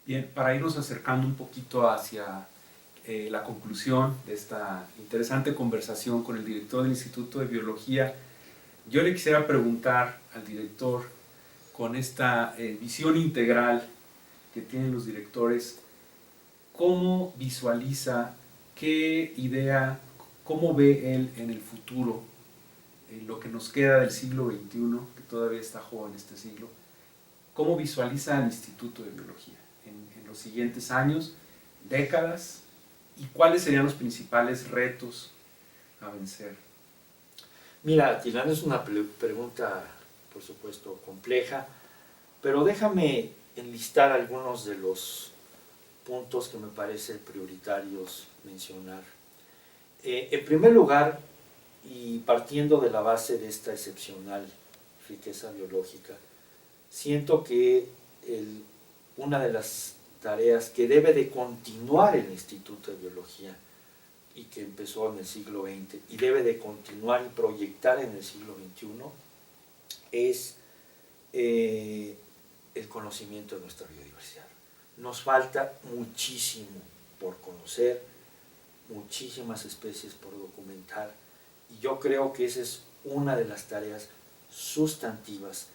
Bien, para irnos acercando un poquito hacia la conclusión de esta interesante conversación con el director del Instituto de Biología, yo le quisiera preguntar al director, con esta visión integral que tienen los directores, ¿cómo visualiza, qué idea, cómo ve él en el futuro, en lo que nos queda del siglo XXI, que todavía está joven este siglo? ¿Cómo visualiza al Instituto de Biología en los siguientes años, décadas, y cuáles serían los principales retos a vencer? Mira, Dylan, es una pregunta, por supuesto, compleja, pero déjame enlistar algunos de los puntos que me parecen prioritarios mencionar. En primer lugar, y partiendo de la base de esta excepcional riqueza biológica, siento que una de las tareas que debe de continuar el Instituto de Biología y que empezó en el siglo XX y debe de continuar y proyectar en el siglo XXI es el conocimiento de nuestra biodiversidad. Nos falta muchísimo por conocer, muchísimas especies por documentar, y yo creo que esa es una de las tareas sustantivas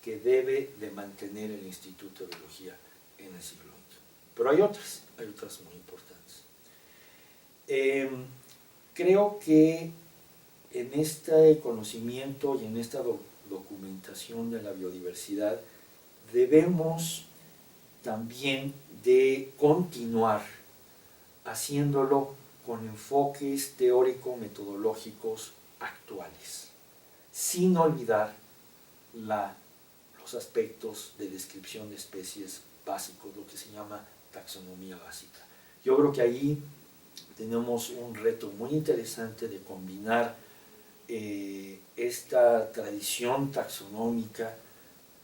que debe de mantener el Instituto de Biología en el siglo XXI. Pero hay otras muy importantes. Creo que en este conocimiento y en esta documentación de la biodiversidad debemos también de continuar haciéndolo con enfoques teórico-metodológicos actuales, sin olvidar los aspectos de descripción de especies básicos, lo que se llama taxonomía básica. Yo creo que ahí tenemos un reto muy interesante de combinar esta tradición taxonómica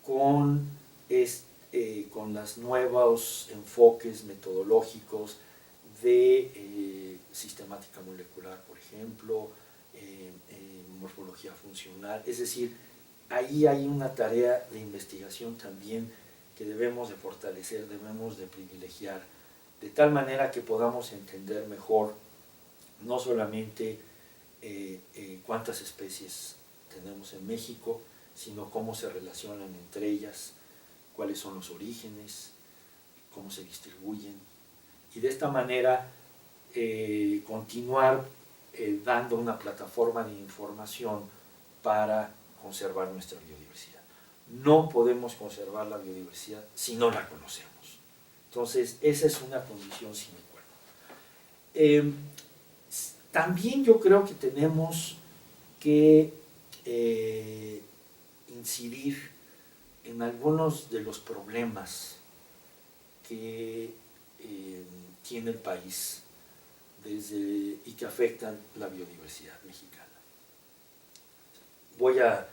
con los nuevos enfoques metodológicos de sistemática molecular, por ejemplo, morfología funcional. Es decir, ahí hay una tarea de investigación también que debemos de fortalecer, debemos de privilegiar, de tal manera que podamos entender mejor no solamente cuántas especies tenemos en México, sino cómo se relacionan entre ellas, cuáles son los orígenes, cómo se distribuyen, y de esta manera continuar dando una plataforma de información para conservar nuestra biodiversidad. No podemos conservar la biodiversidad si no la conocemos. Entonces, esa es una condición sine qua non. También yo creo que tenemos que incidir en algunos de los problemas que tiene el país y que afectan la biodiversidad mexicana. Voy a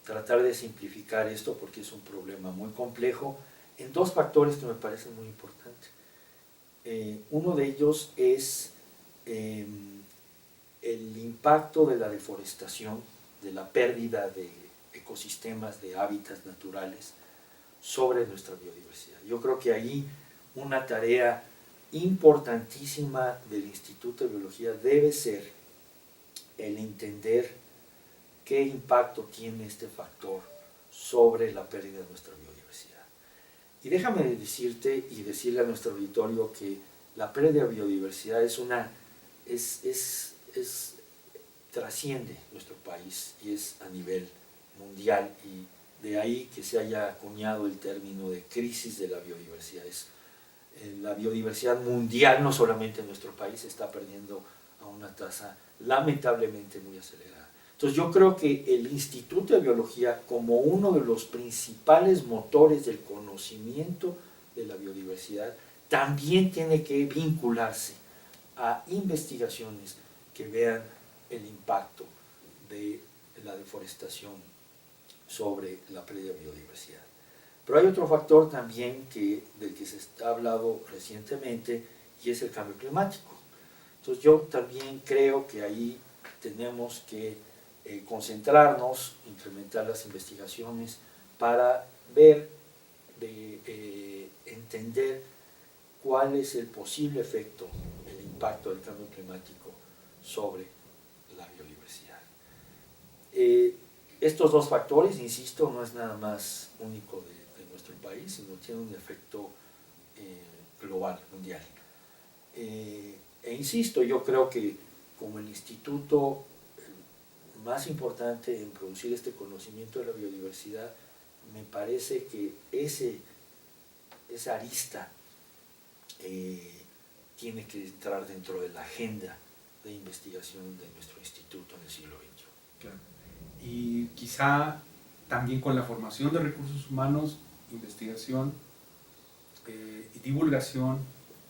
tratar de simplificar esto porque es un problema muy complejo en dos factores que me parecen muy importantes. Uno de ellos es el impacto de la deforestación, de la pérdida de ecosistemas, de hábitats naturales sobre nuestra biodiversidad. Yo creo que ahí una tarea importantísima del Instituto de Biología debe ser el entender qué impacto tiene este factor sobre la pérdida de nuestra biodiversidad. Y déjame decirte y decirle a nuestro auditorio que la pérdida de biodiversidad trasciende nuestro país y es a nivel mundial, y de ahí que se haya acuñado el término de crisis de la biodiversidad. La biodiversidad mundial, no solamente en nuestro país, se está perdiendo a una tasa lamentablemente muy acelerada. Entonces yo creo que el Instituto de Biología, como uno de los principales motores del conocimiento de la biodiversidad, también tiene que vincularse a investigaciones que vean el impacto de la deforestación sobre la pérdida de biodiversidad. Pero hay otro factor también del que se ha hablado recientemente, y es el cambio climático. Entonces yo también creo que ahí tenemos que concentrarnos, incrementar las investigaciones para ver, entender cuál es el posible efecto, el impacto del cambio climático sobre la biodiversidad. Estos dos factores, insisto, no es nada más único de nuestro país, sino tiene un efecto global, mundial. Insisto, yo creo que como el instituto más importante en producir este conocimiento de la biodiversidad, me parece que esa arista tiene que entrar dentro de la agenda de investigación de nuestro instituto en el siglo XXI. Claro. Y quizá también con la formación de recursos humanos, investigación y divulgación.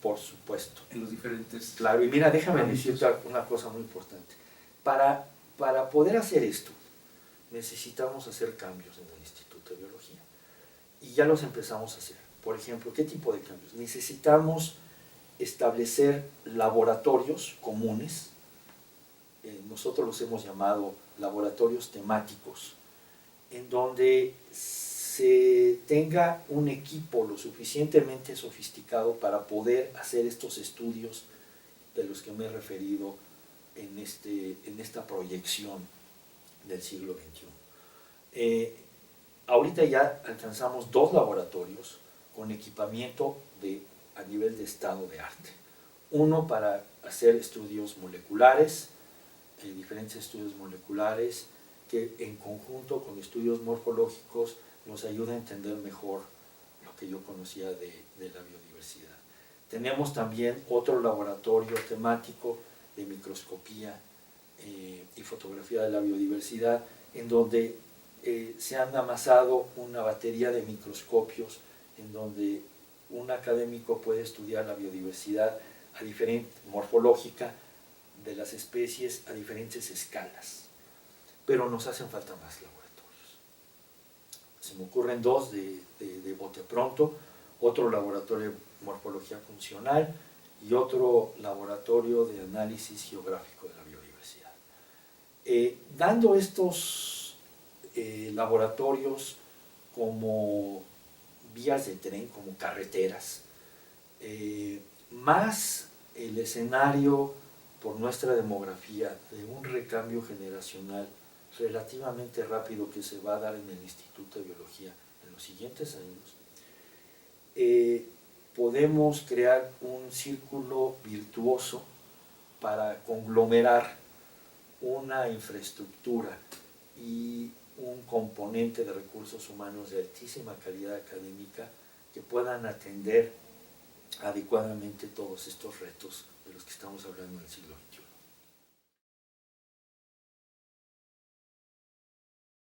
Por supuesto. En los diferentes... Claro, y mira, déjame decirte una cosa muy importante. Para poder hacer esto, necesitamos hacer cambios en el Instituto de Biología. Y ya los empezamos a hacer. Por ejemplo, ¿qué tipo de cambios? Necesitamos establecer laboratorios comunes. Nosotros los hemos llamado laboratorios temáticos, en donde se tenga un equipo lo suficientemente sofisticado para poder hacer estos estudios de los que me he referido en esta proyección del siglo XXI. Ahorita ya alcanzamos 2 laboratorios con equipamiento a nivel de estado de arte. Uno para hacer estudios moleculares, diferentes estudios moleculares, que en conjunto con estudios morfológicos nos ayuda a entender mejor lo que yo conocía de la biodiversidad. Tenemos también otro laboratorio temático de microscopía y fotografía de la biodiversidad, en donde se han amasado una batería de microscopios en donde un académico puede estudiar la biodiversidad morfológica de las especies a diferentes escalas. Pero nos hacen falta más laboratorios. Se me ocurren 2 de bote pronto, otro laboratorio de morfología funcional y otro laboratorio de análisis geográfico de la biodiversidad. Dando estos laboratorios como vías de tren, como carreteras, más el escenario por nuestra demografía de un recambio generacional relativamente rápido que se va a dar en el Instituto de Biología en los siguientes años, podemos crear un círculo virtuoso para conglomerar una infraestructura y un componente de recursos humanos de altísima calidad académica que puedan atender adecuadamente todos estos retos de los que estamos hablando en el siglo XXI.